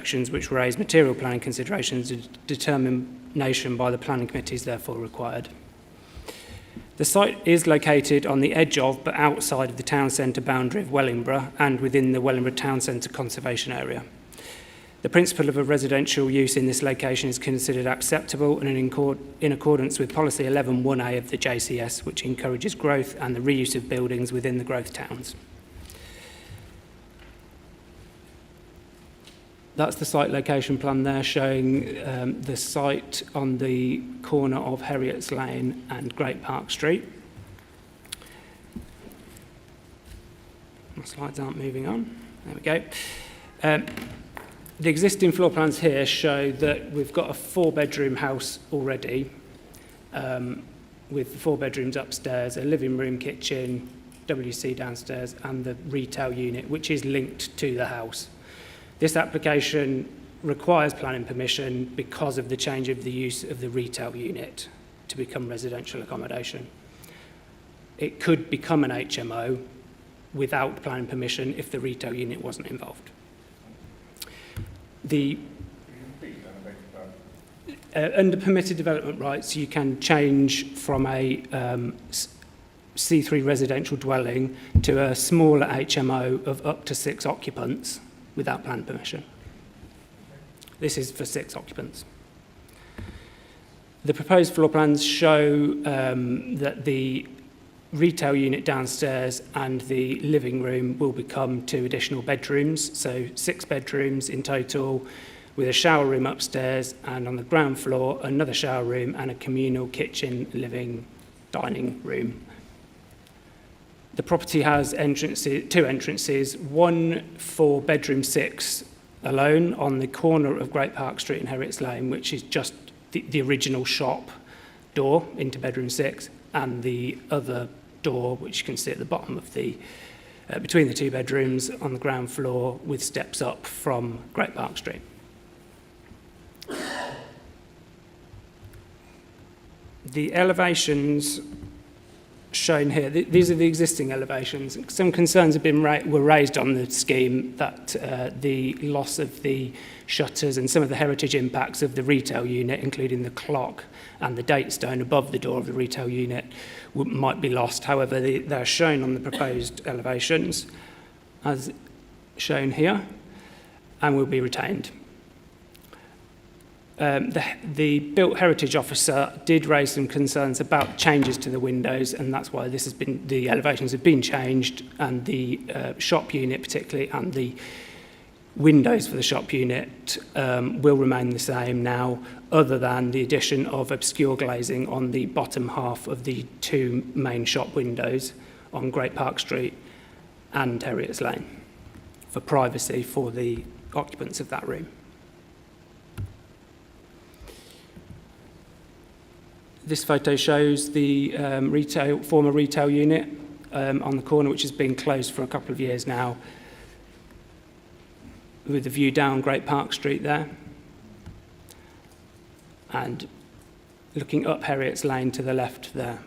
objections which raise material planning considerations, a determination by the planning committee is therefore required. The site is located on the edge of, but outside of the town centre boundary of Wellingborough and within the Wellingborough Town Centre Conservation Area. The principle of a residential use in this location is considered acceptable and in accordance with Policy 11.1a of the JCS, which encourages growth and the reuse of buildings within the growth towns. That's the site location plan there, showing the site on the corner of Heriot's Lane and Great Park Street. My slides aren't moving on. There we go. The existing floor plans here show that we've got a 4-bedroom house already, with 4 bedrooms upstairs, a living room, kitchen, WC downstairs, and the retail unit, which is linked to the house. This application requires planning permission because of the change of the use of the retail unit to become residential accommodation. It could become an HMO without planning permission if the retail unit wasn't involved. Under permitted development rights, you can change from a C3 residential dwelling to a smaller HMO of up to 6 occupants without planning permission. This is for 6 occupants. The proposed floor plans show that the retail unit downstairs and the living room will become 2 additional bedrooms, so 6 bedrooms in total, with a shower room upstairs, and on the ground floor another shower room and a communal kitchen, living, dining room. The property has 2 entrances, one for bedroom 6 alone on the corner of Great Park Street and Heriot's Lane, which is just the original shop door into bedroom 6, and the other door, which you can see at the bottom of the, between the 2 bedrooms on the ground floor with steps up from Great Park Street. The elevations shown here, these are the existing elevations. Some concerns have been were raised on the scheme that the loss of the shutters and some of the heritage impacts of the retail unit, including the clock and the date stone above the door of the retail unit, might be lost. However, they're shown on the proposed elevations as shown here and will be retained. The Built Heritage Officer did raise some concerns about changes to the windows, and that's why this has been, the elevations have been changed, and the shop unit particularly, and the windows for the shop unit will remain the same now, other than the addition of obscure glazing on the bottom half of the 2 main shop windows on Great Park Street and Heriot's Lane, for privacy for the occupants of that room. This photo shows the former retail unit on the corner, which has been closed for a couple of years now, with the view down Great Park Street there, and looking up Heriot's Lane to the left there.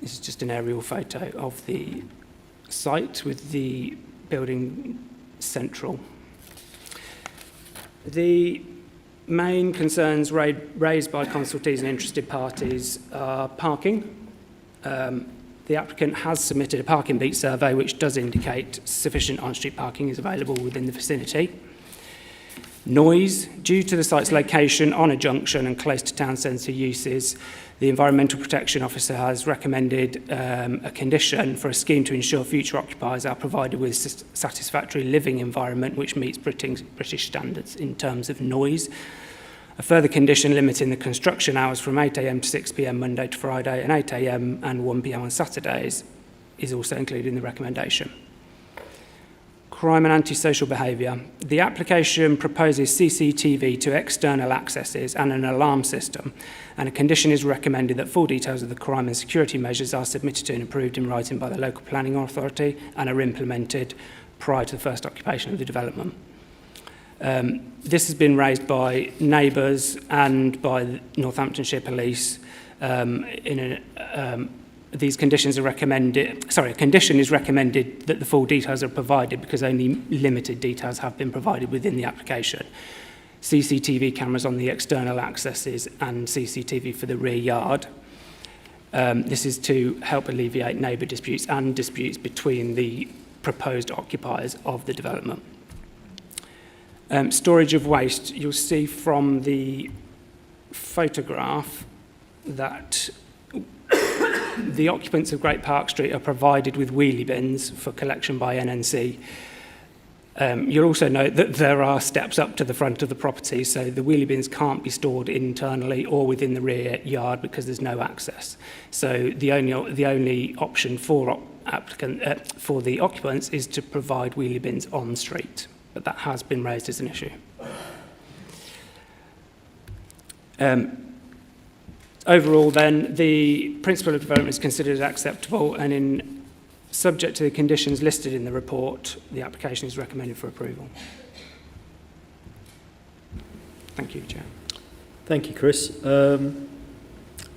This is just an aerial photo of the site with the building central. The main concerns raised by consultees and interested parties are parking. The applicant has submitted a parking beat survey which does indicate sufficient on-street parking is available within the vicinity. Noise. Due to the site's location on a junction and close to town centre uses, the Environmental Protection Officer has recommended a condition for a scheme to ensure future occupiers are provided with satisfactory living environment which meets British standards in terms of noise. A further condition limiting the construction hours from 8 a.m. to 6 p.m. Monday to Friday and 8 a.m. and 1 p.m. on Saturdays is also included in the recommendation. Crime and antisocial behaviour. The application proposes CCTV to external accesses and an alarm system, and a condition is recommended that full details of the crime and security measures are submitted to and approved in writing by the local planning authority and are implemented prior to the first occupation of the development. This has been raised by neighbours and by Northamptonshire Police in these conditions are recommended, a condition is recommended that the full details are provided because only limited details have been provided within the application. CCTV cameras on the external accesses and CCTV for the rear yard. This is to help alleviate neighbour disputes and disputes between the proposed occupiers of the development. Storage of waste, you'll see from the photograph that the occupants of Great Park Street are provided with wheelie bins for collection by NNC. You'll also note that there are steps up to the front of the property, so the wheelie bins can't be stored internally or within the rear yard because there's no access. So the only option for the occupants is to provide wheelie bins on street, but that has been raised as an issue. Overall, then, the principle of development is considered acceptable, and subject to the conditions listed in the report, the application is recommended for approval. Thank you, Chair. Thank you, Chris.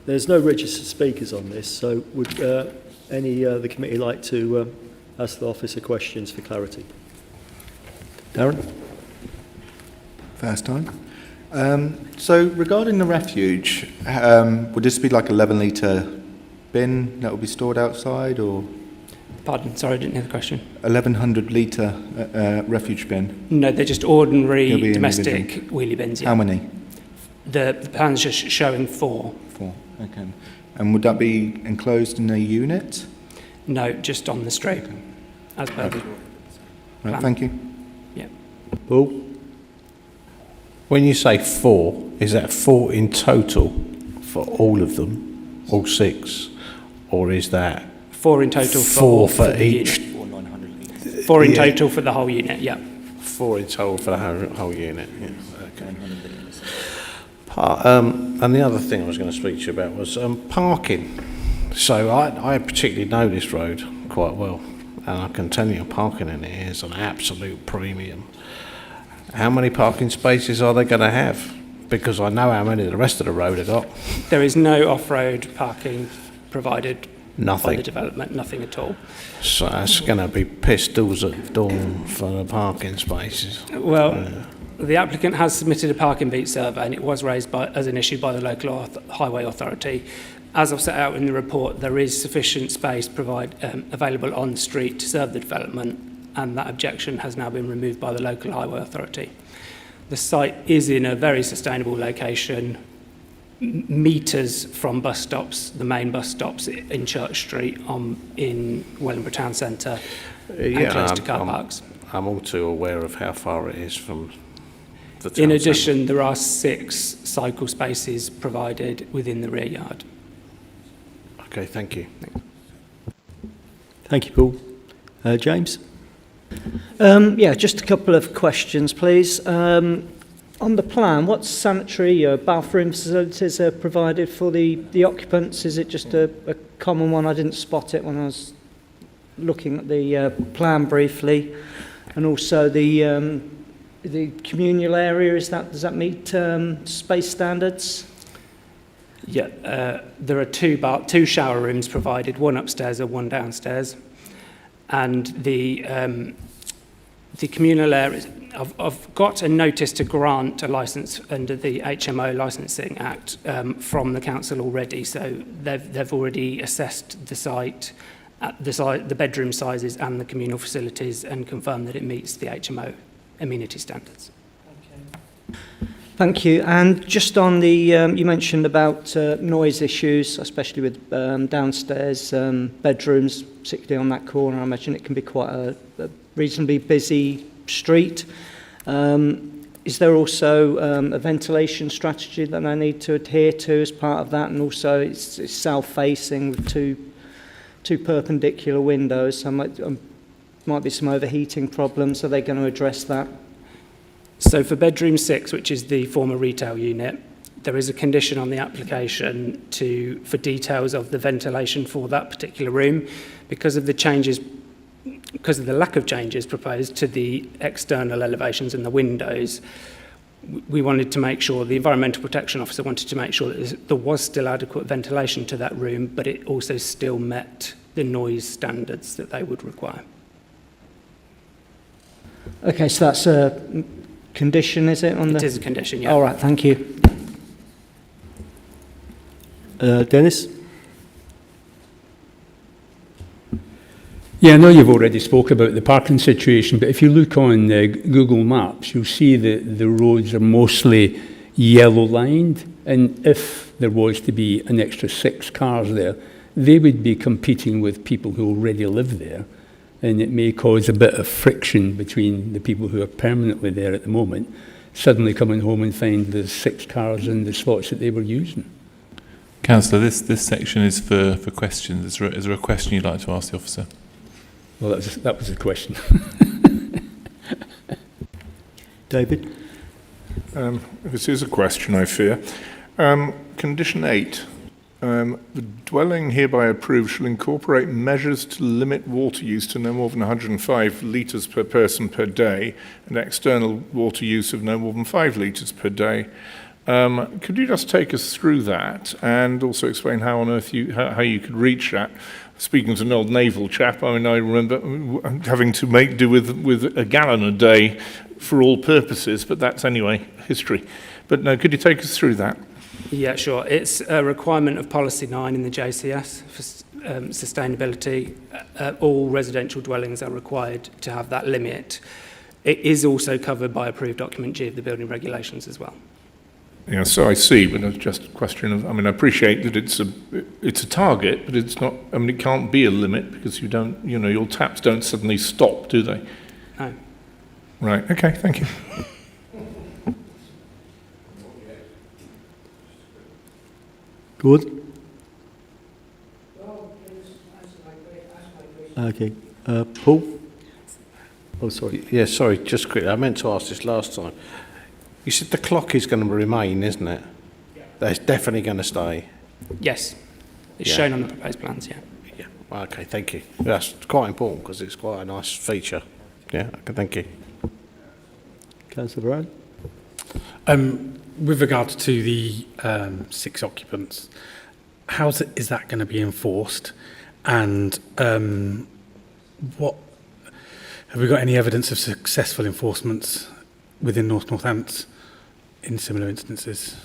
There's no registered speakers on this, so would any of the committee like to ask the officer questions for clarity? Darren? First time. So regarding the refuge, would this be like an 11-litre bin that will be stored outside, or? Pardon, sorry, I didn't hear the question. 1,100-litre refuge bin? No, they're just ordinary domestic wheelie bins. Yeah. How many? The plan's just showing 4. 4, okay. And would that be enclosed in a unit? No, just on the street, as per the plan. Right, thank you. Yeah. Paul? When you say 4, is that 4 in total for all of them, all 6, or is that 4 in total 4 for the each? unit. 4 in total for the whole unit, yeah. 4 in total for the whole unit, yeah. Okay. And the other thing I was going to speak to you about was parking. So I particularly know this road quite well, and I can tell you parking in it is an absolute premium. How many parking spaces are they going to have? Because I know how many the rest of the road have got. There is no off-road parking provided Nothing. by the development, nothing at all. So it's going to be pistols at dawn for the parking spaces. Well, the applicant has submitted a parking beat survey, and it was raised as an issue by the local highway authority. As I've set out in the report, there is sufficient space available on street to serve the development, and that objection has now been removed by the local highway authority. The site is in a very sustainable location, metres from bus stops, the main bus stops in Church Street in Wellingborough Town Centre, and close to car parks. I'm all too aware of how far it is from the town In addition, centre. there are 6 cycle spaces provided within the rear yard. Okay, thank you. Thank you, Paul. James? Yeah, just a couple of questions, please. On the plan, what sanitary or bathroom facilities are provided for the occupants? Is it just a common one? I didn't spot it when I was looking at the plan briefly. And also the communal area, does that meet space standards? Yeah, there are 2 shower rooms provided, one upstairs and one downstairs. And the communal areas, I've got a notice to grant a licence under the HMO Licensing Act from the council already, so they've already assessed the site, the bedroom sizes and the communal facilities, and confirmed that it meets the HMO amenity standards. Thank you. And just on the, you mentioned about noise issues, especially with downstairs bedrooms, particularly on that corner. I imagine it can be quite a reasonably busy street. Is there also a ventilation strategy that I need to adhere to as part of that? And also it's south-facing with two perpendicular windows. So might be some overheating problems. Are they going to address that? So for bedroom 6, which is the former retail unit, there is a condition on the application for details of the ventilation for that particular room. Because of the lack of changes proposed to the external elevations and the windows, we wanted to make sure, the Environmental Protection Officer wanted to make sure that there was still adequate ventilation to that room, but it also still met the noise standards that they would require. Okay, so that's a condition, is it? It is a condition, yeah. All right, thank you. Dennis? Yeah, I know you've already spoke about the parking situation, but if you look on Google Maps, you'll see that the roads are mostly yellow lined, and if there was to be an extra 6 cars there, they would be competing with people who already live there, and it may cause a bit of friction between the people who are permanently there at the moment, suddenly coming home and find there's 6 cars in the spots that they were using. Councillor, this section is for questions. Is there a question you'd like to ask the officer? Well, that was the question. David? This is a question, I fear. Condition 8. The dwelling hereby approved shall incorporate measures to limit water use to no more than 105 litres per person per day and external water use of no more than 5 litres per day. Could you just take us through that and also explain how on earth how you could reach that? Speaking to an old naval chap, I mean, I remember having to make do with a gallon a day for all purposes, but that's anyway history. But no, could you take us through that? Yeah, sure. It's a requirement of Policy 9 in the JCS for sustainability. All residential dwellings are required to have that limit. It is also covered by approved document G of the building regulations as well. Yeah, so I see, but it's just a question of, I mean, I appreciate that it's a target, but it's not, I mean, it can't be a limit because you don't, you know, your taps don't suddenly stop, do they? No. Right, okay, thank you. Good. Okay. Paul? Oh, sorry. Yeah, sorry, just quickly. I meant to ask this last time. You said the clock is going to remain, isn't it? Yeah. That's definitely going to stay. Yes. It's Yeah. shown on the proposed plans, yeah. Yeah. Well, okay, thank you. That's quite important because it's quite a nice feature. Yeah, okay, thank you. Councillor Brown? With regard to the 6 occupants, is that going to be enforced? And what have we got any evidence of successful enforcements within Northants in similar instances?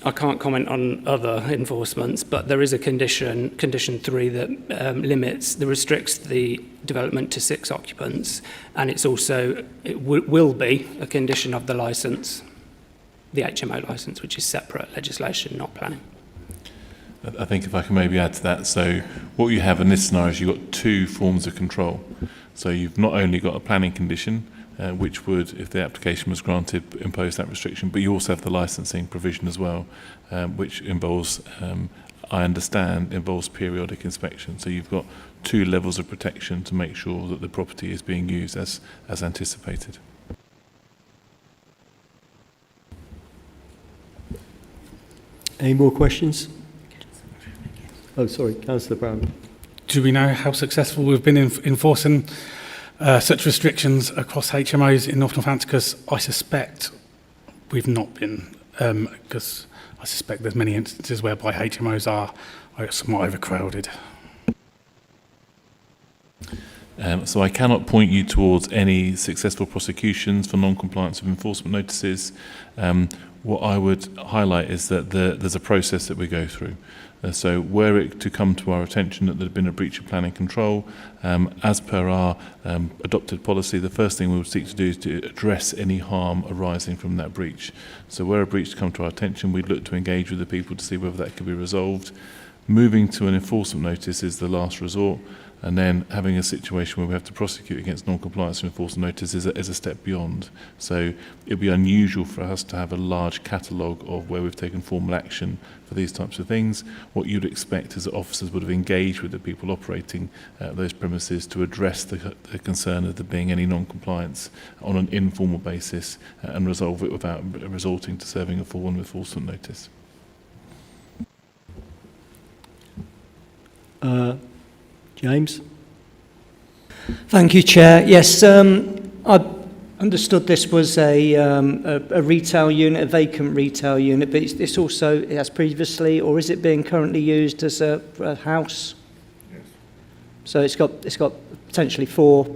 I can't comment on other enforcements, but there is a condition 3, that restricts the development to 6 occupants, and it's also, will be a condition of the licence, the HMO licence, which is separate legislation, not planning. I think if I can maybe add to that, so what you have in this scenario is you've got 2 forms of control. So you've not only got a planning condition, which would, if the application was granted, impose that restriction, but you also have the licensing provision as well, which involves, I understand, involves periodic inspection. So you've got 2 levels of protection to make sure that the property is being used as anticipated. Any more questions? Oh, sorry, Councillor Brown. Do we know how successful we've been in enforcing such restrictions across HMOs in North Northampton? Because I suspect we've not been, because I suspect there's many instances whereby HMOs are somewhat overcrowded. So I cannot point you towards any successful prosecutions for non-compliance with enforcement notices. What I would highlight is that there's a process that we go through. So were it to come to our attention that there had been a breach of planning control, as per our adopted policy, the first thing we would seek to do is to address any harm arising from that breach. So were a breach to come to our attention, we'd look to engage with the people to see whether that could be resolved. Moving to an enforcement notice is the last resort, and then having a situation where we have to prosecute against non-compliance with enforcement notice is a step beyond. So it would be unusual for us to have a large catalogue of where we've taken formal action for these types of things. What you'd expect is that officers would have engaged with the people operating those premises to address the concern of there being any non-compliance on an informal basis and resolve it without resorting to serving a full enforcement notice. James? Thank you, Chair. Yes, I Understood this was a retail unit, a vacant retail unit, but it's also, it has previously, or is it being currently used as a house? Yes. So it's got potentially four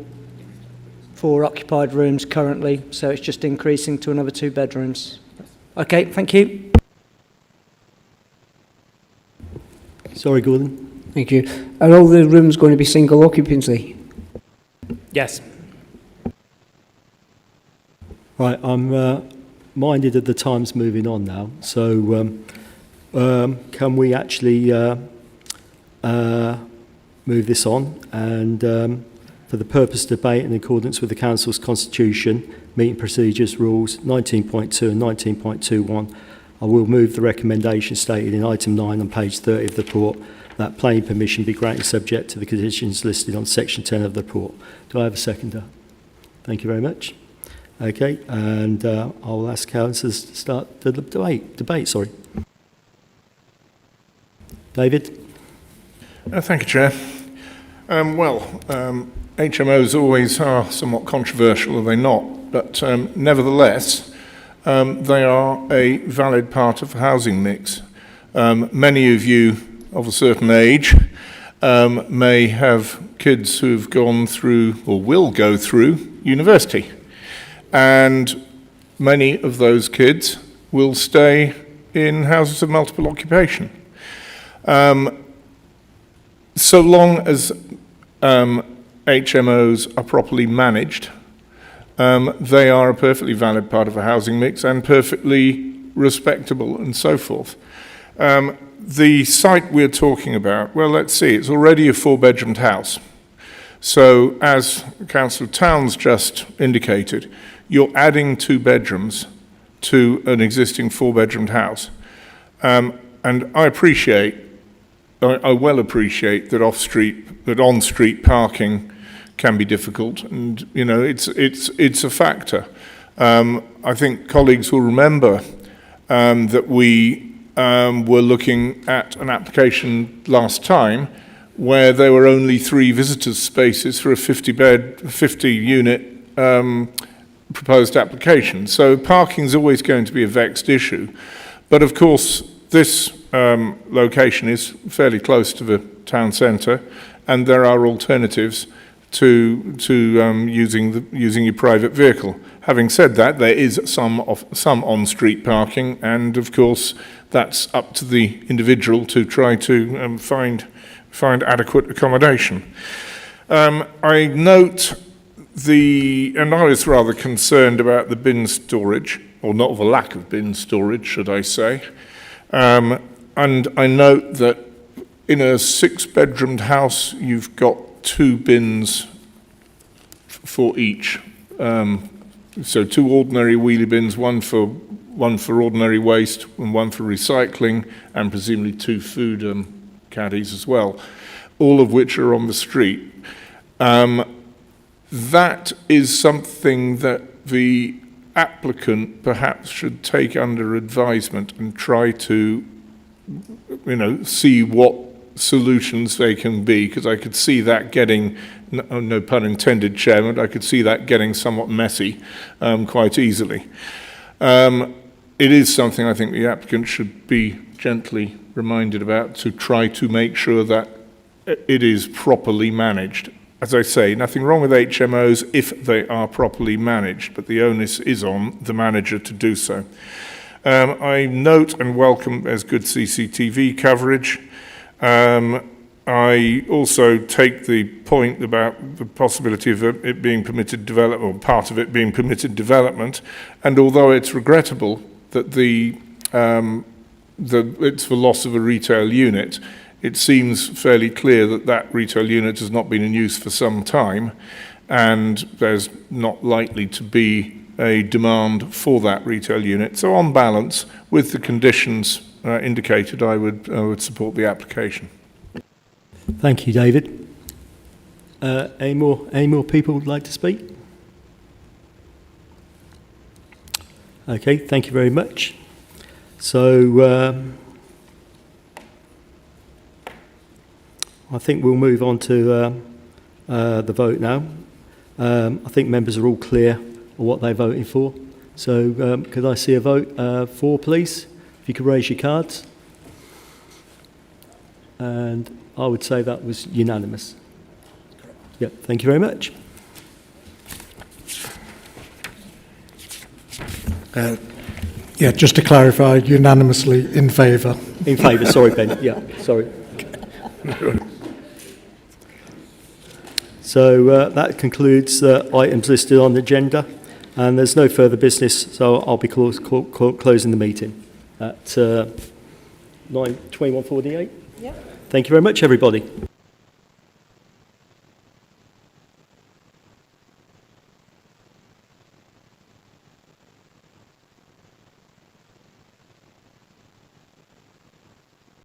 occupied rooms currently, so it's just increasing to another 2 bedrooms. Okay, thank you. Sorry, Gordon. Thank you. Are all the rooms going to be single occupancy? Yes. Right, I'm minded of the time's moving on now, so can we actually move this on? And for the purpose of debate in accordance with the Council's Constitution, meeting procedures rules 19.2 and 19.21, I will move the recommendation stated in item 9 on page 30 of the report that planning permission be granted subject to the conditions listed on section 10 of the report. Do I have a seconder? Thank you very much. Okay, and I'll ask councillors to start the debate. Sorry. David? Thank you, Chair. HMOs always are somewhat controversial, are they not? But nevertheless, they are a valid part of the housing mix. Many of you of a certain age may have kids who've gone through or will go through university. And many of those kids will stay in houses of multiple occupation. So long as HMOs are properly managed, they are a perfectly valid part of a housing mix and perfectly respectable and so forth. The site we're talking about, well, let's see, it's already a 4-bedroomed house. So as Councillor Towns just indicated, you're adding 2 bedrooms to an existing 4-bedroomed house. And I well appreciate that on-street parking can be difficult, and you know it's a factor. I think colleagues will remember that we were looking at an application last time where there were only 3 visitors' spaces for a 50-unit proposed application. So parking is always going to be a vexed issue, but of course this location is fairly close to the town centre, and there are alternatives to using your private vehicle. Having said that, there is some on-street parking, and of course that's up to the individual to try to find adequate accommodation. I note and I was rather concerned about the bin storage, or not the lack of bin storage, should I say. And I note that in a 6-bedroomed house, you've got 2 bins for each. So 2 ordinary wheelie bins, one for ordinary waste and one for recycling, and presumably 2 food caddies as well, all of which are on the street. That is something that the applicant perhaps should take under advisement and try to, see what solutions they can be, because I could see that getting, no pun intended, Chairman, I could see that getting somewhat messy quite easily. It is something I think the applicant should be gently reminded about, to try to make sure that it is properly managed. As I say, nothing wrong with HMOs if they are properly managed, but the onus is on the manager to do so. I note and welcome there's good CCTV coverage. I also take the point about the possibility of it being permitted development, or part of it being permitted development, and although it's regrettable that it's the loss of a retail unit, it seems fairly clear that that retail unit has not been in use for some time, and there's not likely to be a demand for that retail unit. So on balance, with the conditions indicated, I would support the application. Thank you, David. Any more people would like to speak? Okay, thank you very much. So I think we'll move on to the vote now. I think members are all clear what they voted for. So could I see a vote for, please? If you could raise your cards. And I would say that was unanimous. Yep, thank you very much. Yeah, just to clarify, unanimously in favour. In favour, sorry, Ben. Yeah, sorry. So that concludes items listed on the agenda, and there's no further business, so I'll be closing the meeting at 9:21:48. Yep. Thank you very much, everybody.